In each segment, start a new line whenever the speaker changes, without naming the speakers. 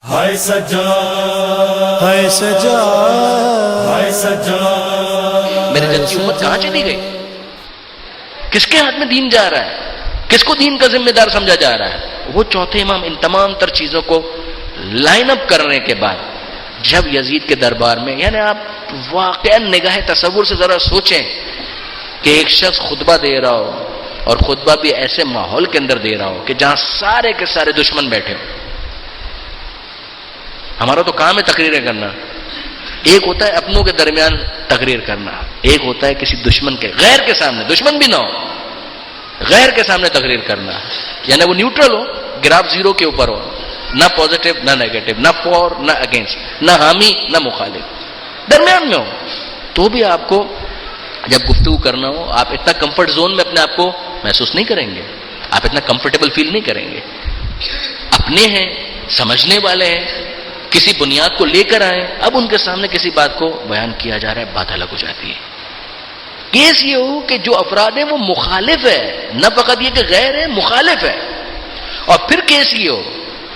ہائے سجا
ہے سجا
ہائے سجا
میرے جن کی امت کہاں چلی گئی؟ کس کے ہاتھ میں دین جا رہا ہے؟ کس کو دین کا ذمہ دار سمجھا جا رہا ہے؟ وہ چوتھے امام ان تمام تر چیزوں کو لائن اپ کرنے کے بعد جب یزید کے دربار میں، یعنی آپ واقعا نگاہ تصور سے ذرا سوچیں کہ ایک شخص خطبہ دے رہا ہو، اور خطبہ بھی ایسے ماحول کے اندر دے رہا ہو کہ جہاں سارے کے سارے دشمن بیٹھے ہو۔ ہمارا تو کام ہے تقریریں کرنا، ایک ہوتا ہے اپنوں کے درمیان تقریر کرنا، ایک ہوتا ہے کسی دشمن کے، غیر کے سامنے، دشمن بھی نہ ہو، غیر کے سامنے تقریر کرنا، یعنی وہ نیوٹرل ہو، گراف زیرو کے اوپر ہو، نہ پازیٹو نہ نیگیٹو، نہ فور نہ اگینسٹ، نہ حامی نہ مخالف، درمیان میں ہو۔ تو بھی آپ کو جب گفتگو کرنا ہو، آپ اتنا کمفرٹ زون میں اپنے آپ کو محسوس نہیں کریں گے، آپ اتنا کمفرٹیبل فیل نہیں کریں گے۔ اپنے ہیں، سمجھنے والے ہیں، کسی بنیاد کو لے کر آئے، اب ان کے سامنے کسی بات کو بیان کیا جا رہا ہے، بات الگ ہو جاتی ہے۔ کیس یہ ہو کہ جو افراد ہیں وہ مخالف ہے، نہ فقط یہ کہ غیر ہے، مخالف ہے، اور پھر کیس یہ ہو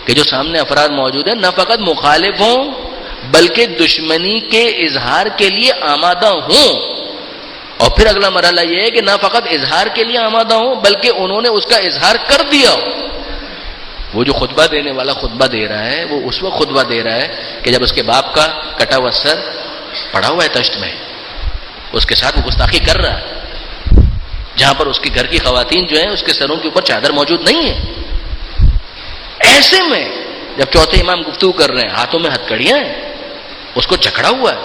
کہ جو سامنے افراد موجود ہیں نہ فقط مخالف ہوں بلکہ دشمنی کے اظہار کے لیے آمادہ ہوں، اور پھر اگلا مرحلہ یہ ہے کہ نہ فقط اظہار کے لیے آمادہ ہوں بلکہ انہوں نے اس کا اظہار کر دیا ہو۔ وہ جو خطبہ دینے والا خطبہ دے رہا ہے، وہ اس وقت خطبہ دے رہا ہے کہ جب اس کے باپ کا کٹا ہوا سر پڑا ہوا ہے تشت میں، اس کے ساتھ وہ گستاخی کر رہا ہے، جہاں پر اس کے گھر کی خواتین جو ہیں اس کے سروں کے اوپر چادر موجود نہیں ہے۔ ایسے میں جب چوتھے امام گفتگو کر رہے ہیں، ہاتھوں میں ہتھکڑیاں ہیں، اس کو جکڑا ہوا ہے،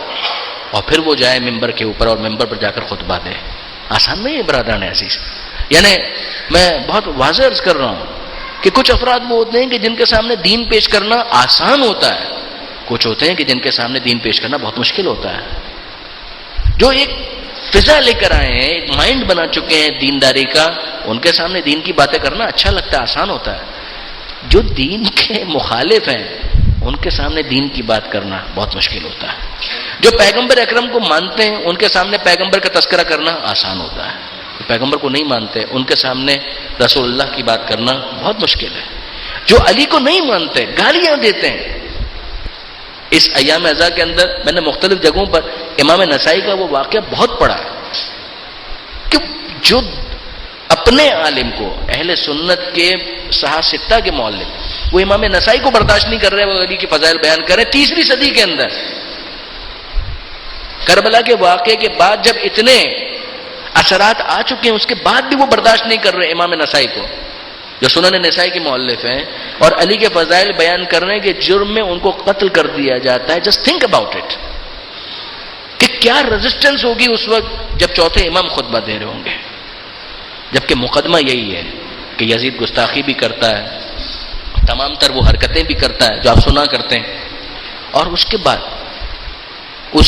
اور پھر وہ جائے ممبر کے اوپر اور ممبر پر جا کر خطبہ دے، آسان نہیں ہے برادران عزیز۔ یعنی میں بہت واضح عرض کر رہا ہوں کہ کچھ افراد وہ ہوتے ہیں کہ جن کے سامنے دین پیش کرنا آسان ہوتا ہے، کچھ ہوتے ہیں کہ جن کے سامنے دین پیش کرنا بہت مشکل ہوتا ہے۔ جو ایک فضا لے کر آئے ہیں، ایک مائنڈ بنا چکے ہیں دینداری کا، ان کے سامنے دین کی باتیں کرنا اچھا لگتا ہے، آسان ہوتا ہے۔ جو دین کے مخالف ہیں ان کے سامنے دین کی بات کرنا بہت مشکل ہوتا ہے۔ جو پیغمبر اکرم کو مانتے ہیں ان کے سامنے پیغمبر کا تذکرہ کرنا آسان ہوتا ہے۔ جو پیغمبر کو نہیں مانتے ان کے سامنے رسول اللہ کی بات کرنا بہت مشکل ہے۔ جو علی کو نہیں مانتے گالیاں دیتے ہیں۔ اس ایام اعزا کے اندر میں نے مختلف جگہوں پر امام نسائی کا وہ واقعہ بہت پڑھا ہے کہ جو اپنے عالم کو، اہل سنت کے صحاح ستہ کے مؤلف، وہ امام نسائی کو برداشت نہیں کر رہے وہ علی کی فضائل بیان کریں 3 صدی کے اندر۔ کربلا کے واقعے کے بعد جب اتنے اثرات آ چکے ہیں اس کے بعد بھی وہ برداشت نہیں کر رہے امام نسائی کو، جو سنن نسائی کے مؤلف ہیں، اور علی کے فضائل بیان کرنے کے جرم میں ان کو قتل کر دیا جاتا ہے۔ جسٹ تھنک اباؤٹ اٹ کہ کیا ریزسٹنس ہوگی اس وقت جب چوتھے امام خطبہ دے رہے ہوں گے، جبکہ مقدمہ یہی ہے کہ یزید گستاخی بھی کرتا ہے، تمام تر وہ حرکتیں بھی کرتا ہے جو آپ سنا کرتے ہیں، اور اس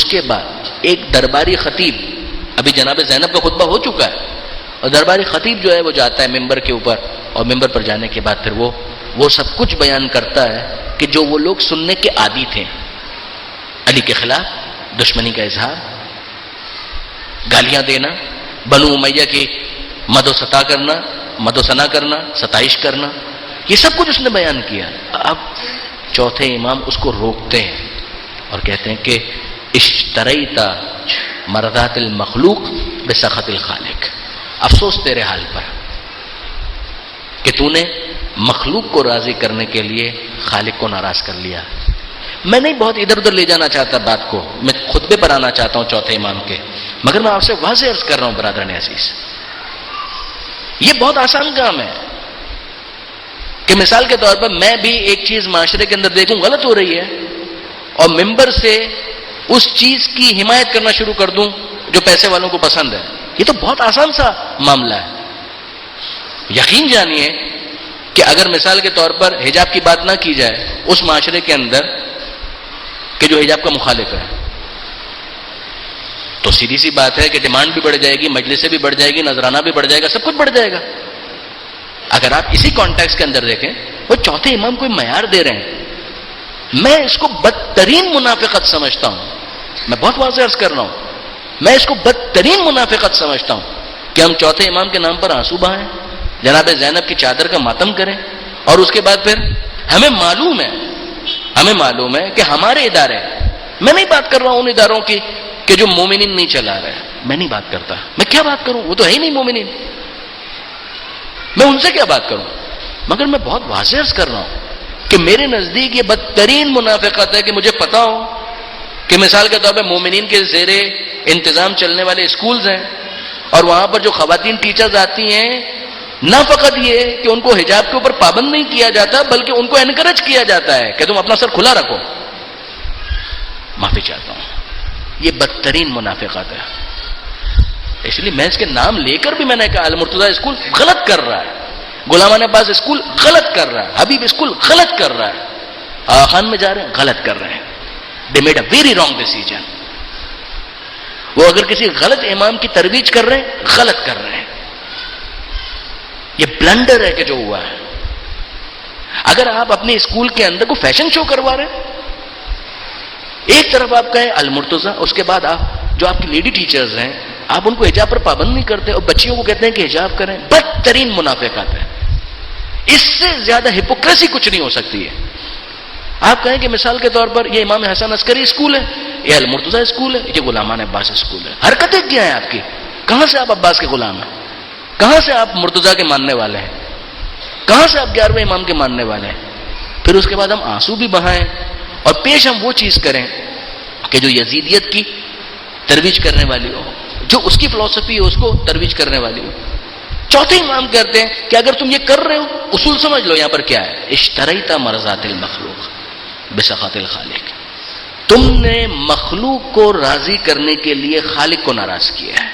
کے بعد ایک درباری خطیب، ابھی جناب زینب کا خطبہ ہو چکا ہے، اور درباری خطیب جو ہے وہ جاتا ہے ممبر کے اوپر، اور ممبر پر جانے کے بعد پھر وہ سب کچھ بیان کرتا ہے کہ جو وہ لوگ سننے کے عادی تھے، علی کے خلاف دشمنی کا اظہار، گالیاں دینا، بنو امیہ کی مد و ثنا کرنا، ستائش کرنا، یہ سب کچھ اس نے بیان کیا۔ اب چوتھے امام اس کو روکتے ہیں اور کہتے ہیں کہ اشتریت مرضات المخلوق بسخط الخالق، افسوس تیرے حال پر کہ تو نے مخلوق کو راضی کرنے کے لیے خالق کو ناراض کر لیا۔ میں نہیں بہت ادھر ادھر لے جانا چاہتا بات کو، میں خطبے پر آنا چاہتا ہوں چوتھے امام کے، مگر میں آپ سے واضح عرض کر رہا ہوں برادران عزیز، یہ بہت آسان کام ہے کہ مثال کے طور پر میں بھی ایک چیز معاشرے کے اندر دیکھوں غلط ہو رہی ہے اور ممبر سے اس چیز کی حمایت کرنا شروع کر دوں جو پیسے والوں کو پسند ہے۔ یہ تو بہت آسان سا معاملہ ہے۔ یقین جانیے کہ اگر مثال کے طور پر حجاب کی بات نہ کی جائے اس معاشرے کے اندر کہ جو حجاب کا مخالف ہے، تو سیدھی سی بات ہے کہ ڈیمانڈ بھی بڑھ جائے گی، مجلسیں بھی بڑھ جائے گی، نذرانہ بھی بڑھ جائے گا، سب کچھ بڑھ جائے گا۔ اگر آپ اسی کانٹیکس کے اندر دیکھیں، وہ چوتھے امام کو معیار دے رہے ہیں، میں اس کو بدترین منافقت سمجھتا ہوں، میں بہت واضح عرض کر رہا ہوں، میں اس کو بدترین منافقت سمجھتا ہوں کہ ہم چوتھے امام کے نام پر آنسو بہائیں، جناب زینب کی چادر کا ماتم کریں، اور اس کے بعد پھر ہمیں معلوم ہے ہمیں معلوم ہے کہ ہمارے ادارے، میں نہیں بات کر رہا ہوں ان اداروں کی کہ جو مومنین نہیں چلا رہے، میں نہیں بات کرتا، میں کیا بات کروں، وہ تو ہے ہی نہیں مومنین، میں ان سے کیا بات کروں، مگر میں بہت واضح عرض کر رہا ہوں کہ میرے نزدیک یہ بدترین منافقت ہے کہ مجھے پتا ہو کہ مثال کے طور پہ مومنین کے زیر انتظام چلنے والے اسکولز ہیں، اور وہاں پر جو خواتین ٹیچرز آتی ہیں، نہ فقط یہ کہ ان کو حجاب کے اوپر پابند نہیں کیا جاتا بلکہ ان کو انکریج کیا جاتا ہے کہ تم اپنا سر کھلا رکھو. معافی چاہتا ہوں، یہ بدترین منافقت ہے. اس لیے میں اس کے نام لے کر بھی میں نے کہا المرتضیٰ اسکول غلط کر رہا ہے، غلام عباس اسکول غلط کر رہا ہے، حبیب اسکول غلط کر رہا ہے، آغا خان میں جا رہے ہیں غلط کر رہے ہیں. They made a very wrong decision. وہ اگر کسی غلط امام کی ترویج کر رہے ہیں غلط کر رہے ہیں. یہ بلنڈر ہے کہ جو ہوا ہے. اگر آپ اپنے اسکول کے اندر کو فیشن شو کروا رہے ہیں، ایک طرف آپ کہیں المرتضیٰ، اس کے بعد آپ جو آپ کی لیڈی ٹیچرز ہیں آپ ان کو حجاب پر پابند نہیں کرتے اور بچیوں کو کہتے ہیں کہ حجاب کریں. بدترین منافقت ہے. اس سے زیادہ ہپوکریسی کچھ نہیں ہو سکتی ہے. آپ کہیں کہ مثال کے طور پر یہ امام حسن عسکری اسکول ہے، یہ المرتضیٰ اسکول ہے، یہ غلامان عباس اسکول ہے. حرکتیں کیا ہیں آپ کی؟ کہاں سے آپ عباس کے غلام ہیں؟ کہاں سے آپ مرتضیٰ کے ماننے والے ہیں؟ کہاں سے آپ 11ویں امام کے ماننے والے ہیں؟ پھر اس کے بعد ہم آنسو بھی بہائیں اور پیش ہم وہ چیز کریں کہ جو یزیدیت کی ترویج کرنے والی ہو، جو اس کی فلسفی ہو اس کو ترویج کرنے والی ہو. چوتھے امام کہتے ہیں کہ اگر تم یہ کر رہے ہو، اصول سمجھ لو یہاں پر کیا ہے، اشتریت مرضات المخلوق بسخط الخالق. تم نے مخلوق کو راضی کرنے کے لیے خالق کو ناراض کیا ہے.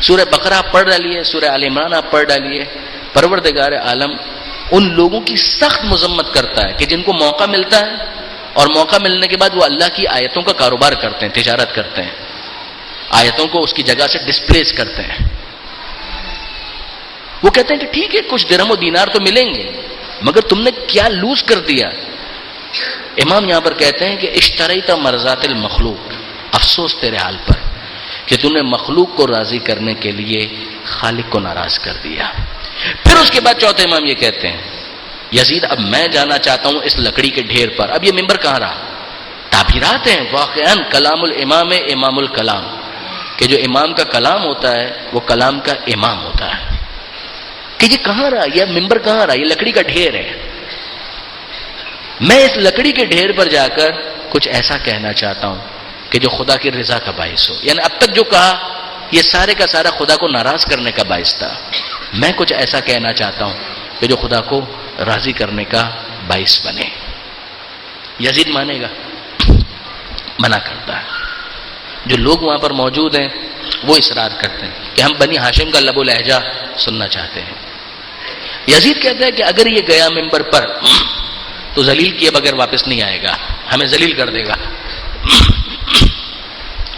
سورہ بقرہ آپ پڑھ ڈالیے، سورہ آل عمران آپ پڑھ ڈالیے. پروردگار عالم ان لوگوں کی سخت مذمت کرتا ہے کہ جن کو موقع ملتا ہے اور موقع ملنے کے بعد وہ اللہ کی آیتوں کا کاروبار کرتے ہیں، تجارت کرتے ہیں، آیتوں کو اس کی جگہ سے ڈسپلیس کرتے ہیں. وہ کہتے ہیں کہ ٹھیک ہے کچھ درہم و دینار تو ملیں گے، مگر تم نے کیا لوز کر دیا. امام یہاں پر کہتے ہیں کہ اشتریت مرضات المخلوق، افسوس تیرے حال پر کہ تم نے مخلوق کو راضی کرنے کے لیے خالق کو ناراض کر دیا. پھر اس کے بعد چوتھے امام یہ کہتے ہیں یزید اب میں جانا چاہتا ہوں اس لکڑی کے ڈھیر پر. اب یہ ممبر کہاں رہا؟ تعبیرات ہیں واقعاً کلام الامام امام الکلام، کہ جو امام کا کلام ہوتا ہے وہ کلام کا امام ہوتا ہے. کہ یہ کہاں رہا، یہ ممبر کہاں رہا؟ یہ لکڑی کا ڈھیر ہے. میں اس لکڑی کے ڈھیر پر جا کر کچھ ایسا کہنا چاہتا ہوں کہ جو خدا کی رضا کا باعث ہو. یعنی اب تک جو کہا یہ سارے کا سارا خدا کو ناراض کرنے کا باعث تھا. میں کچھ ایسا کہنا چاہتا ہوں کہ جو خدا کو راضی کرنے کا باعث بنے. یزید مانے گا؟ منع کرتا ہے. جو لوگ وہاں پر موجود ہیں وہ اصرار کرتے ہیں کہ ہم بنی ہاشم کا لب و لہجہ سننا چاہتے ہیں. یزید کہتا ہے کہ اگر یہ گیا ممبر پر تو ذلیل کیے بغیر واپس نہیں آئے گا، ہمیں ذلیل کر دے گا،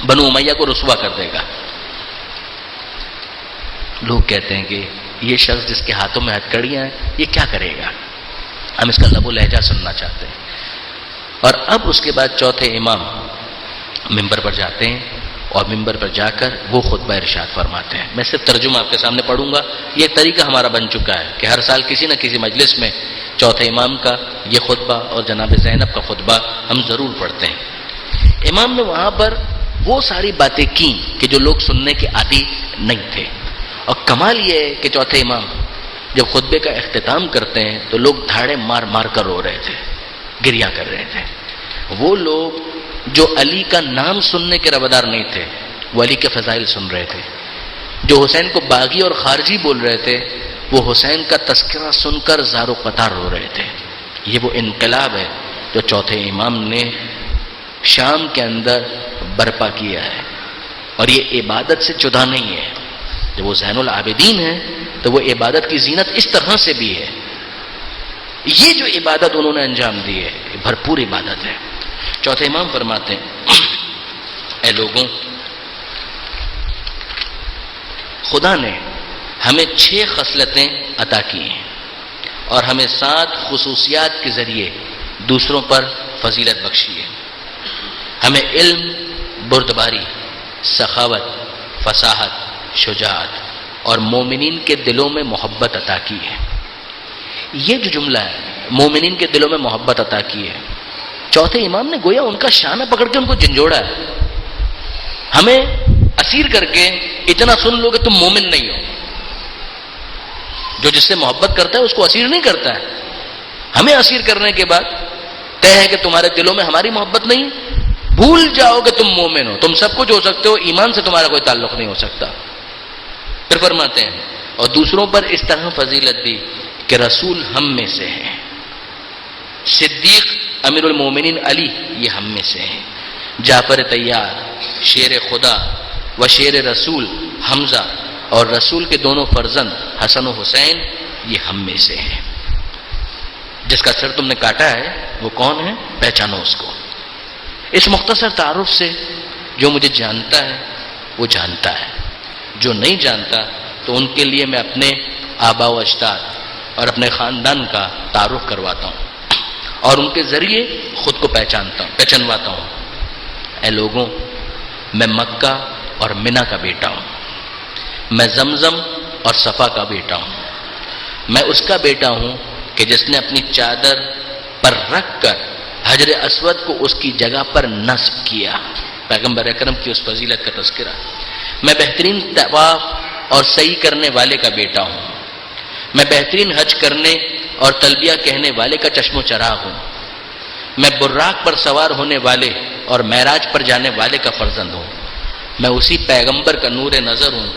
بنو امیہ کو رسوا کر دے گا. لوگ کہتے ہیں کہ یہ شخص جس کے ہاتھوں میں ہتھکڑیاں ہیں یہ کیا کرے گا، ہم اس کا لب و لہجہ سننا چاہتے ہیں. اور اب اس کے بعد چوتھے امام ممبر پر جاتے ہیں اور ممبر پر جا کر وہ خطبہ ارشاد فرماتے ہیں. میں صرف ترجمہ آپ کے سامنے پڑھوں گا. یہ طریقہ ہمارا بن چکا ہے کہ ہر سال کسی نہ کسی مجلس میں چوتھے امام کا یہ خطبہ اور جناب زینب کا خطبہ ہم ضرور پڑھتے ہیں. امام نے وہاں پر وہ ساری باتیں کی کہ جو لوگ سننے کے عادی نہیں تھے. اور کمال یہ ہے کہ چوتھے امام جب خطبے کا اختتام کرتے ہیں تو لوگ دھاڑے مار مار کر رو رہے تھے، گریا کر رہے تھے. وہ لوگ جو علی کا نام سننے کے روادار نہیں تھے وہ علی کے فضائل سن رہے تھے. جو حسین کو باغی اور خارجی بول رہے تھے وہ حسین کا تذکرہ سن کر زار و قطار رو رہے تھے. یہ وہ انقلاب ہے جو چوتھے امام نے شام کے اندر برپا کیا ہے. اور یہ عبادت سے جدا نہیں ہے. جب وہ زین العابدین ہے تو وہ عبادت کی زینت اس طرح سے بھی ہے. یہ جو عبادت انہوں نے انجام دی ہے یہ بھرپور عبادت ہے. چوتھے امام فرماتے ہیں اے لوگوں، خدا نے ہمیں 6 خصلتیں عطا کی ہیں اور ہمیں 7 خصوصیات کے ذریعے دوسروں پر فضیلت بخشی ہے. ہمیں علم، بردباری، سخاوت، فصاحت، شجاعت اور مومنین کے دلوں میں محبت عطا کی ہے. یہ جو جملہ ہے مومنین کے دلوں میں محبت عطا کی ہے۔ چوتھے امام نے گویا ان کا شانہ پکڑ کے ان کو جھنجھوڑا ہے، ہمیں اسیر کر کے اتنا سن لو کہ تم مومن نہیں ہو۔ جو جس سے محبت کرتا ہے اس کو اسیر نہیں کرتا ہے، ہمیں اسیر کرنے کے بعد طے ہے کہ تمہارے دلوں میں ہماری محبت نہیں، بھول جاؤ کہ تم مومن ہو، تم سب کچھ ہو سکتے ہو، ایمان سے تمہارا کوئی تعلق نہیں ہو سکتا۔ پھر فرماتے ہیں اور دوسروں پر اس طرح فضیلت دی کہ رسول ہم میں سے ہے، صدیق امیر المومنین علی یہ ہم میں سے ہیں، جعفر طیار شیر خدا و شیر رسول حمزہ اور رسول کے دونوں فرزند حسن و حسین یہ ہم میں سے ہیں۔ جس کا سر تم نے کاٹا ہے وہ کون ہے؟ پہچانو اس کو۔ اس مختصر تعارف سے جو مجھے جانتا ہے وہ جانتا ہے، جو نہیں جانتا تو ان کے لیے میں اپنے آبا و اجداد اور اپنے خاندان کا تعارف کرواتا ہوں اور ان کے ذریعے خود کو پہچانواتا ہوں۔ اے لوگوں، میں مکہ اور منی کا بیٹا ہوں، میں زمزم اور صفا کا بیٹا ہوں، میں اس کا بیٹا ہوں کہ جس نے اپنی چادر پر رکھ کر حجر اسود کو اس کی جگہ پر نصب کیا۔ پیغمبر اکرم کی اس فضیلت کا تذکرہ۔ میں بہترین طواف اور سعی کرنے والے کا بیٹا ہوں، میں بہترین حج کرنے اور تلبیہ کہنے والے کا چشم و چراغ ہوں، میں براق پر سوار ہونے والے اور معراج پر جانے والے کا فرزند ہوں، میں اسی پیغمبر کا نور نظر ہوں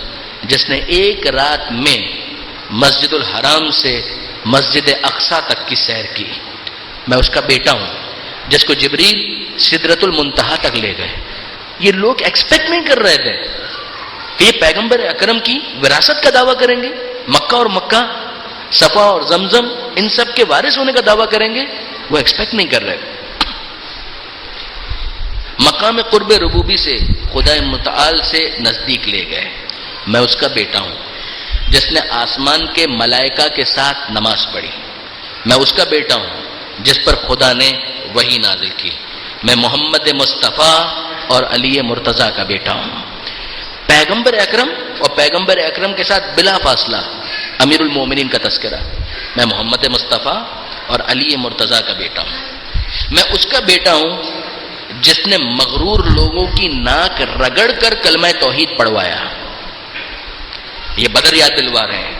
جس نے ایک رات میں مسجد الحرام سے مسجد اقصی تک کی سیر کی، میں اس کا بیٹا ہوں جس کو جبریل سدرۃ المنتہا تک لے گئے۔ یہ لوگ ایکسپیکٹ نہیں کر رہے تھے کہ یہ پیغمبر اکرم کی وراثت کا دعویٰ کریں گے، مکہ صفا اور زمزم ان سب کے وارث ہونے کا دعویٰ کریں گے، وہ ایکسپیکٹ نہیں کر رہے۔ مقام قرب ربوبی سے خدا متعال سے نزدیک لے گئے، میں اس کا بیٹا ہوں جس نے آسمان کے ملائکہ کے ساتھ نماز پڑھی، میں اس کا بیٹا ہوں جس پر خدا نے وحی نازل کی، میں محمد مصطفیٰ اور علی مرتضیٰ کا بیٹا ہوں۔ پیغمبر اکرم اور پیغمبر اکرم کے ساتھ بلا فاصلہ امیر المومنین کا تذکرہ، میں محمد مصطفیٰ اور علی مرتضیٰ کا بیٹا ہوں، میں اس کا بیٹا ہوں جس نے مغرور لوگوں کی ناک رگڑ کر کلمہ توحید پڑھوایا۔ یہ بدر یاد دلوا رہے ہیں،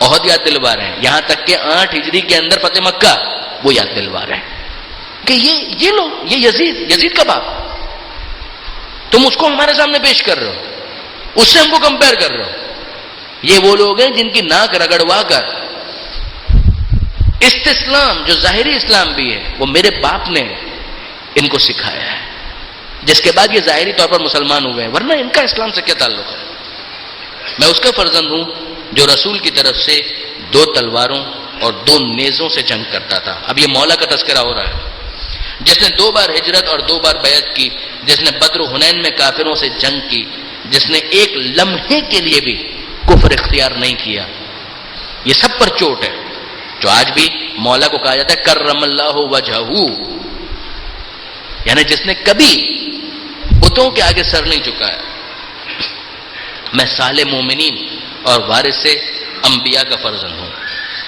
احد یاد دلوا رہے ہیں، یہاں تک کہ 8 ہجری کے اندر فتح مکہ وہ یاد دلوا رہے ہیں کہ یہ لو، یہ یزید کا باپ، تم اس کو ہمارے سامنے پیش کر رہے ہو، اس سے ہم کو کمپیئر کر رہے ہو۔ یہ وہ لوگ ہیں جن کی ناک رگڑوا کر استسلام، جو ظاہری اسلام بھی ہے، وہ میرے باپ نے ان کو سکھایا ہے، جس کے بعد یہ ظاہری طور پر مسلمان ہوئے ہیں، ورنہ ان کا اسلام سے کیا تعلق ہے؟ میں اس کا فرزند ہوں جو رسول کی طرف سے 2 تلواروں اور 2 نیزوں سے جنگ کرتا تھا۔ اب یہ مولا کا تذکرہ ہو رہا ہے، جس نے 2 بار ہجرت اور 2 بار بیعت کی، جس نے بدر و حنین میں کافروں سے جنگ کی، جس نے ایک لمحے کے لیے بھی کفر اختیار نہیں کیا۔ یہ سب پر چوٹ ہے، جو آج بھی مولا کو کہا جاتا ہے کرم اللہ وجہہ، یعنی جس نے کبھی بتوں کے آگے سر نہیں جھکایا۔ میں صالح مومنین اور وارث انبیاء کا فرزند ہوں،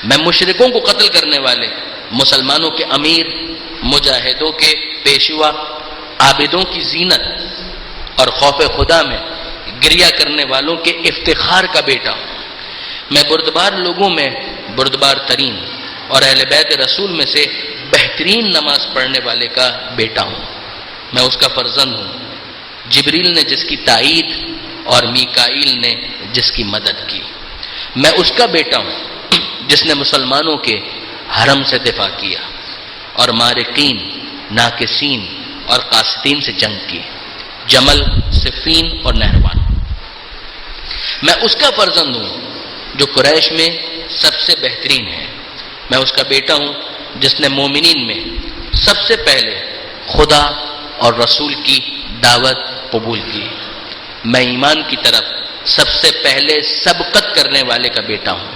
میں مشرکوں کو قتل کرنے والے، مسلمانوں کے امیر، مجاہدوں کے پیشوا، عابدوں کی زینت اور خوف خدا میں گریہ کرنے والوں کے افتخار کا بیٹا ہوں، میں بردبار لوگوں میں بردبار ترین اور اہل بیت رسول میں سے بہترین نماز پڑھنے والے کا بیٹا ہوں، میں اس کا فرزند ہوں، جبریل نے جس کی تائید اور میکائیل نے جس کی مدد کی، میں اس کا بیٹا ہوں جس نے مسلمانوں کے حرم سے دفاع کیا اور مارقین، ناقصین اور قاصدین سے جنگ کی، جمل، صفین اور نہروان۔ میں اس کا فرزند ہوں جو قریش میں سب سے بہترین ہے، میں اس کا بیٹا ہوں جس نے مومنین میں سب سے پہلے خدا اور رسول کی دعوت قبول کی، میں ایمان کی طرف سب سے پہلے سبقت کرنے والے کا بیٹا ہوں،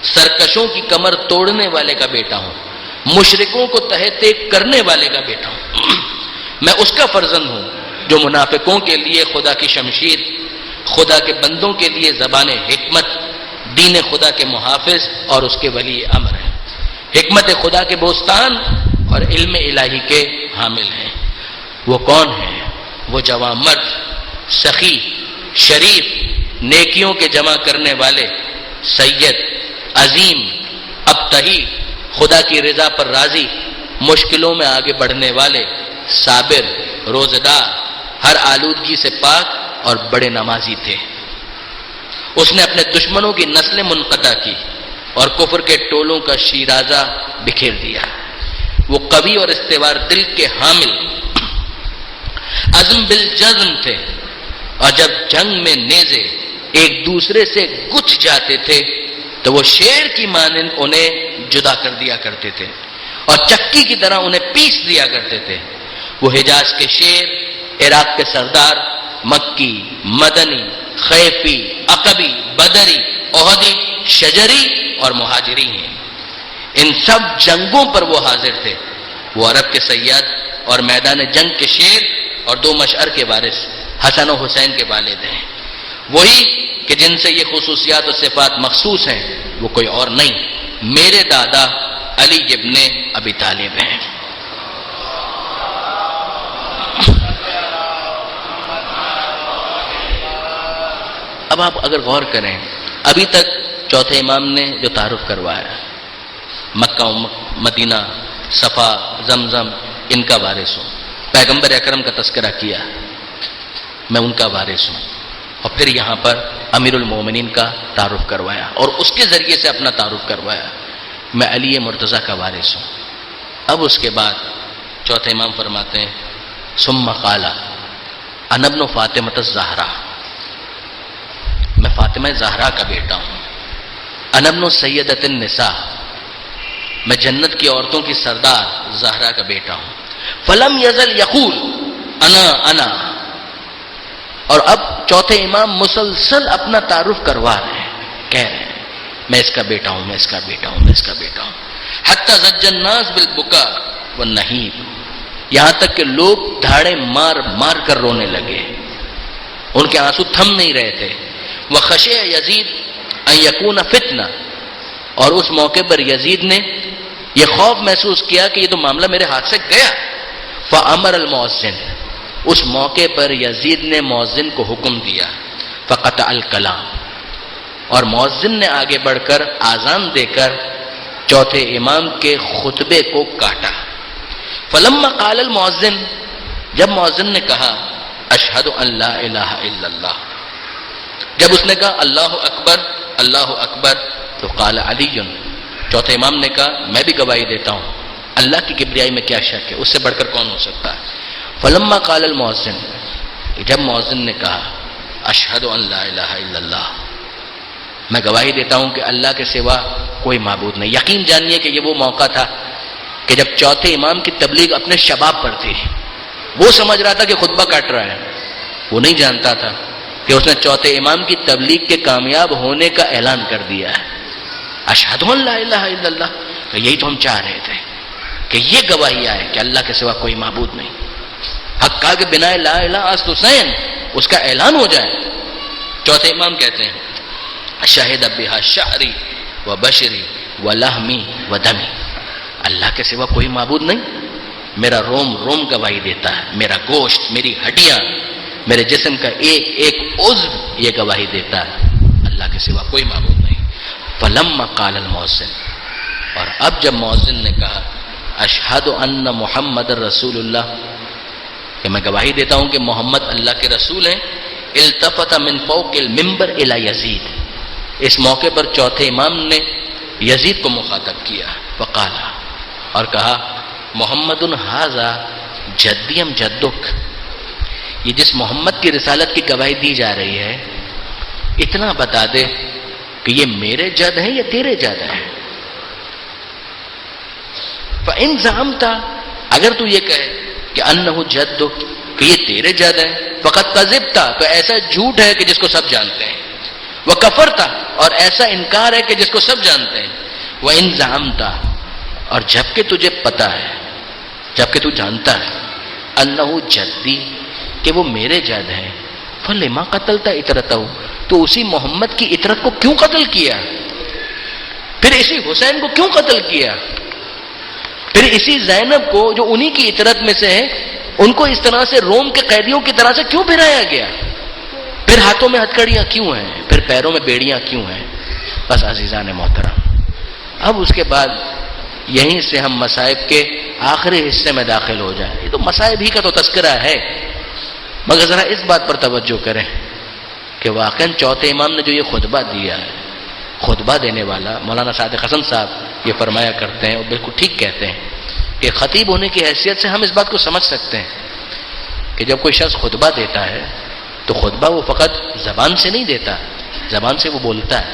سرکشوں کی کمر توڑنے والے کا بیٹا ہوں، مشرکوں کو تہہ تیگ کرنے والے کا بیٹا ہوں۔ میں اس کا فرزند ہوں جو منافقوں کے لیے خدا کی شمشیر، خدا کے بندوں کے لیے زبان حکمت، دین خدا کے محافظ اور اس کے ولی امر ہے۔ حکمت خدا کے بوستان اور علم الہی کے حامل ہیں۔ وہ کون ہیں؟ وہ جوان مرد، سخی، شریف، نیکیوں کے جمع کرنے والے، سید، عظیم، ابتہی، خدا کی رضا پر راضی، مشکلوں میں آگے بڑھنے والے، صابر، روزدار، ہر آلودگی سے پاک اور بڑے نمازی تھے۔ اس نے اپنے دشمنوں کی نسلیں منقطع کی اور کفر کے ٹولوں کا شیرازہ بکھیر دیا۔ وہ قوی اور استوار دل کے حامل، عزم بالجزم تھے، اور جب جنگ میں نیزے ایک دوسرے سے گچھ جاتے تھے تو وہ شیر کی مانند انہیں جدا کر دیا کرتے تھے اور چکی کی طرح انہیں پیس دیا کرتے تھے۔ وہ حجاز کے شیر، عراق کے سردار، مکی، مدنی، خیفی، عقبی، بدری، احدی، شجری اور مہاجری ہیں۔ ان سب جنگوں پر وہ حاضر تھے۔ وہ عرب کے صیاد اور میدان جنگ کے شیر اور دو مشعر کے وارث حسن و حسین کے والد ہیں۔ وہی کہ جن سے یہ خصوصیات و صفات مخصوص ہیں، وہ کوئی اور نہیں، میرے دادا علی ابن ابی طالب ہیں۔ اب آپ اگر غور کریں، ابھی تک چوتھے امام نے جو تعارف کروایا، مکہ و مدینہ، صفا، زمزم، ان کا وارث ہوں، پیغمبر اکرم کا تذکرہ کیا، میں ان کا وارث ہوں، اور پھر یہاں پر امیر المومنین کا تعارف کروایا اور اس کے ذریعے سے اپنا تعارف کروایا، میں علی مرتضیٰ کا وارث ہوں۔ اب اس کے بعد چوتھے امام فرماتے ہیں ثم قال انا ابن فاطمۃ الزہرا، میں فاطمہ زہرا کا بیٹا ہوں، انا ابن سیدۃ النساء، میں جنت کی عورتوں کی سردار زہرا کا بیٹا ہوں۔ فلم یزل یقول انا انا، اور اب چوتھے امام مسلسل اپنا تعارف کروا رہے ہیں، کہہ رہے ہیں میں اس کا بیٹا ہوں، میں اس کا بیٹا ہوں، میں اس کا بیٹا ہوں، حتی زج الناس بالبکا والنہیب، یہاں تک کہ لوگ دھاڑے مار مار کر رونے لگے، ان کے آنسو تھم نہیں رہے تھے۔ وخشع یزید ان یکون فتنہ، اور اس موقع پر یزید نے یہ خوف محسوس کیا کہ یہ تو معاملہ میرے ہاتھ سے گیا۔ فامر المؤذن، اس موقع پر یزید نے مؤذن کو حکم دیا، فقطع الکلام، اور مؤذن نے آگے بڑھ کر آذان دے کر چوتھے امام کے خطبے کو کاٹا۔ فلما قال المؤذن، جب مؤذن نے کہا اشہد ان لا الہ الا اللہ، جب اس نے کہا اللہ اکبر اللہ اکبر، تو قال علی، چوتھے امام نے کہا میں بھی گواہی دیتا ہوں، اللہ کی کبریائی میں کیا شک ہے، اس سے بڑھ کر کون ہو سکتا ہے۔ فلما قال المؤذن، جب مؤذن نے کہا اشہد ان لا الہ الا اللہ، میں گواہی دیتا ہوں کہ اللہ کے سوا کوئی معبود نہیں، یقین جانیے کہ یہ وہ موقع تھا کہ جب چوتھے امام کی تبلیغ اپنے شباب پر تھی، وہ سمجھ رہا تھا کہ خطبہ کاٹ رہا ہے، وہ نہیں جانتا تھا کہ اس نے چوتھے امام کی تبلیغ کے کامیاب ہونے کا اعلان کر دیا ہے۔ اشہد ان لا الہ الا اللہ، تو یہی تو ہم چاہ رہے تھے کہ یہ گواہی آئے کہ اللہ کے سوا کوئی معبود نہیں، حق کہا کہ بنا لا الہ اصل حسین، اس کا اعلان ہو جائے۔ چوتھے امام کہتے ہیں شہد بہا شعری و بشری و لحمی و دمی، اللہ کے سوا کوئی معبود نہیں، میرا روم روم گواہی دیتا ہے، میرا گوشت، میری ہڈیاں، میرے جسم کا ایک ایک عضو یہ گواہی دیتا ہے، اللہ کے سوا کوئی معبود نہیں۔ فلما قال المؤذن، اور اب جب مؤذن نے کہا اشہد ان محمد رسول اللہ، کہ میں گواہی دیتا ہوں کہ محمد اللہ کے رسول ہیں، التفت من فوق المنبر الی یزید، اس موقع پر چوتھے امام نے یزید کو مخاطب کیا، وقال، اور کہا محمد ھذا جدی ام جدک، یہ جس محمد کی رسالت کی گواہی دی جا رہی ہے، اتنا بتا دے کہ یہ میرے جد ہیں یا تیرے جد ہیں۔ فَإِن زَعَمْتَ، اگر تو یہ کہے کہ انہ جدک، کہ یہ تیرے جد ہیں، فقط کذبت، تو ایسا جھوٹ ہے کہ جس کو سب جانتے ہیں، وکفرت، اور ایسا انکار ہے کہ جس کو سب جانتے ہیں، وَإِن زَعَمْتَ، اور جبکہ تجھے پتا ہے، جبکہ تو جانتا ہے، انہ جدی، کہ وہ میرے جد ہیں، فَلِمَا قَتَلْتَ اِتْرَتَهُ، تو اسی محمد کی اطرت کو کیوں قتل کیا، پھر اسی حسین کو کیوں قتل کیا؟ پھر اسی زینب کو جو انہی کی اطرت میں سے ہے، ان کو اس طرح سے روم کے قیدیوں کی طرح سے کیوں پھرایا گیا؟ پھر ہاتھوں میں ہتھکڑیاں کیوں ہیں؟ پھر پیروں میں بیڑیاں کیوں ہیں؟ بس عزیزان محترم، اب اس کے بعد یہیں سے ہم مصائب کے آخری حصے میں داخل ہو جائیں۔ یہ تو مصائب ہی کا تو تذکرہ ہے، مگر ذرا اس بات پر توجہ کریں کہ واقعاً چوتھے امام نے جو یہ خطبہ دیا ہے، خطبہ دینے والا مولانا صادق حسن صاحب یہ فرمایا کرتے ہیں اور بالکل ٹھیک کہتے ہیں کہ خطیب ہونے کی حیثیت سے ہم اس بات کو سمجھ سکتے ہیں کہ جب کوئی شخص خطبہ دیتا ہے تو خطبہ وہ فقط زبان سے نہیں دیتا، زبان سے وہ بولتا ہے،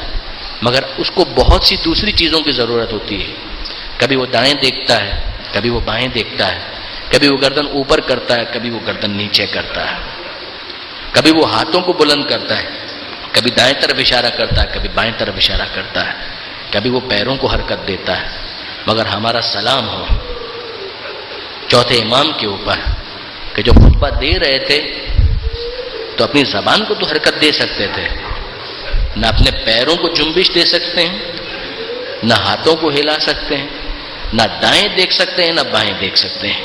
مگر اس کو بہت سی دوسری چیزوں کی ضرورت ہوتی ہے۔ کبھی وہ دائیں دیکھتا ہے، کبھی وہ بائیں دیکھتا ہے، کبھی وہ گردن اوپر کرتا ہے، کبھی وہ گردن نیچے کرتا ہے، کبھی وہ ہاتھوں کو بلند کرتا ہے، کبھی دائیں طرف اشارہ کرتا ہے، کبھی بائیں طرف اشارہ کرتا ہے، کبھی وہ پیروں کو حرکت دیتا ہے۔ مگر ہمارا سلام ہو چوتھے امام کے اوپر کہ جو خطبہ دے رہے تھے تو اپنی زبان کو تو حرکت دے سکتے تھے، نہ اپنے پیروں کو جنبش دے سکتے ہیں، نہ ہاتھوں کو ہلا سکتے ہیں، نہ دائیں دیکھ سکتے ہیں، نہ بائیں دیکھ سکتے ہیں۔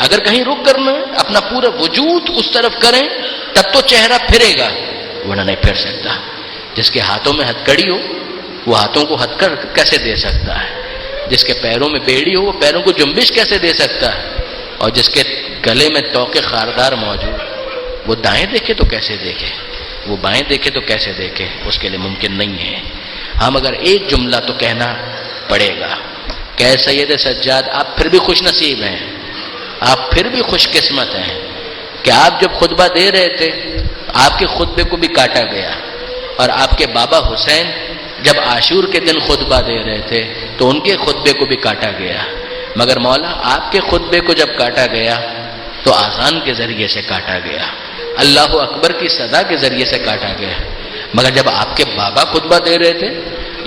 اگر کہیں رک کرنا ہے اپنا پورا وجود اس طرف کریں تب تو چہرہ پھرے گا، ورنہ نہیں پھر سکتا۔ جس کے ہاتھوں میں ہتھکڑی ہو وہ ہاتھوں کو ہتھکڑ کیسے دے سکتا ہے؟ جس کے پیروں میں بیڑی ہو وہ پیروں کو جنبش کیسے دے سکتا ہے؟ اور جس کے گلے میں توق خاردار موجود وہ دائیں دیکھے تو کیسے دیکھے، وہ بائیں دیکھے تو کیسے دیکھے؟ اس کے لیے ممکن نہیں ہے۔ ہم اگر ایک جملہ تو کہنا پڑے گا کہ اے سید سجاد، آپ پھر بھی خوش نصیب ہیں، آپ پھر بھی خوش قسمت ہیں کہ آپ جب خطبہ دے رہے تھے آپ کے خطبے کو بھی کاٹا گیا، اور آپ کے بابا حسین جب عاشور کے دن خطبہ دے رہے تھے تو ان کے خطبے کو بھی کاٹا گیا، مگر مولا آپ کے خطبے کو جب کاٹا گیا تو آذان کے ذریعے سے کاٹا گیا، اللہ اکبر کی صدا کے ذریعے سے کاٹا گیا۔ مگر جب آپ کے بابا خطبہ دے رہے تھے،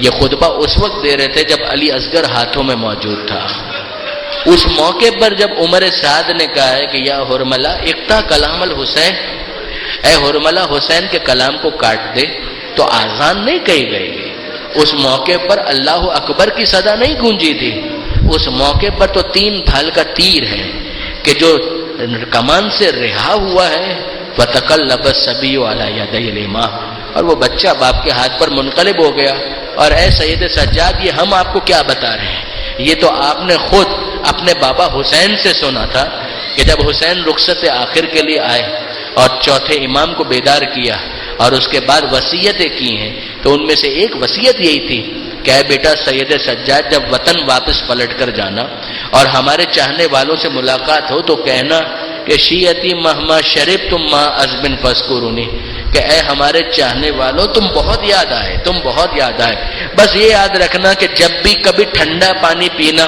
یہ خطبہ اس وقت دے رہے تھے جب علی اصغر ہاتھوں میں موجود تھا۔ اس موقع پر جب عمر سعد نے کہا ہے کہ یا حرملہ اقطع کلام الحسین، اے حرملہ حسین کے کلام کو کاٹ دے، تو آذان نہیں کہی گئی، اس موقع پر اللہ اکبر کی صدا نہیں گونجی تھی، اس موقع پر تو 3 بھال کا تیر ہے کہ جو کمان سے رہا ہوا ہے وَتَقَلَّبَ الصَّبِيُّ عَلَى يَدَيْ الْإِمَامِ، اور وہ بچہ باپ کے ہاتھ پر منقلب ہو گیا۔ اور اے سید سجاد، یہ ہم آپ کو کیا بتا رہے ہیں، یہ تو آپ نے خود اپنے بابا حسین سے سنا تھا کہ جب حسین رخصت آخر کے لیے آئے اور چوتھے امام کو بیدار کیا اور اس کے بعد وصیتیں کی ہیں، تو ان میں سے ایک وصیت یہی تھی کہ اے بیٹا سید سجاد، جب وطن واپس پلٹ کر جانا اور ہمارے چاہنے والوں سے ملاقات ہو تو کہنا کہ شیعتی مہما شرب تم ماں ازبن فذکرونی، کہ اے ہمارے چاہنے والوں تم بہت یاد آئے، تم بہت یاد آئے۔ بس یہ یاد رکھنا کہ جب بھی کبھی ٹھنڈا پانی پینا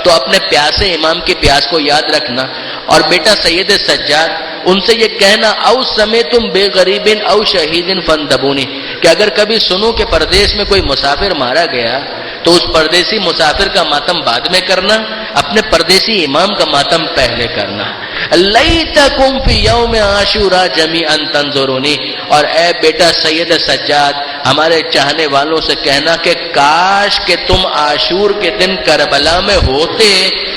تو اپنے پیاسے امام کی پیاس کو یاد رکھنا، اور بیٹا سید سجاد ان سے یہ کہنا او سمیتم بے غریبن او شہیدن فندبونی، کہ اگر کبھی سنو کہ پردیس میں کوئی مسافر مارا گیا تو اس پردیسی مسافر کا ماتم بعد میں کرنا، اپنے پردیسی امام کا ماتم پہلے کرنا۔ لیتکم فی یوم عاشورا جمیعا تنظرونی، اور اے بیٹا سید سجاد ہمارے چاہنے والوں سے کہنا کہ کاش کہ تم عاشور کے دن کربلا میں ہوتے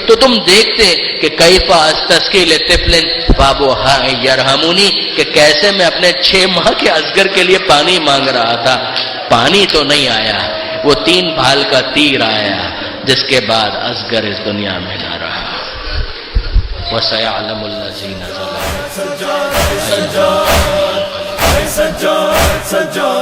تو تم دیکھتے کہ کیف استسقی لطفل فابوہا یرحمونی، کہ کیسے میں اپنے 6 ماہ کے اصغر کے لیے پانی مانگ رہا تھا، پانی تو نہیں آیا، وہ 3 بھال کا تیر آیا، جس کے بعد اصغر اس دنیا میں نہ رہا۔ وَسَيَعْلَمُ الَّذِينَ ظَلَمُوا
سجاد سجاد سجاد سجاد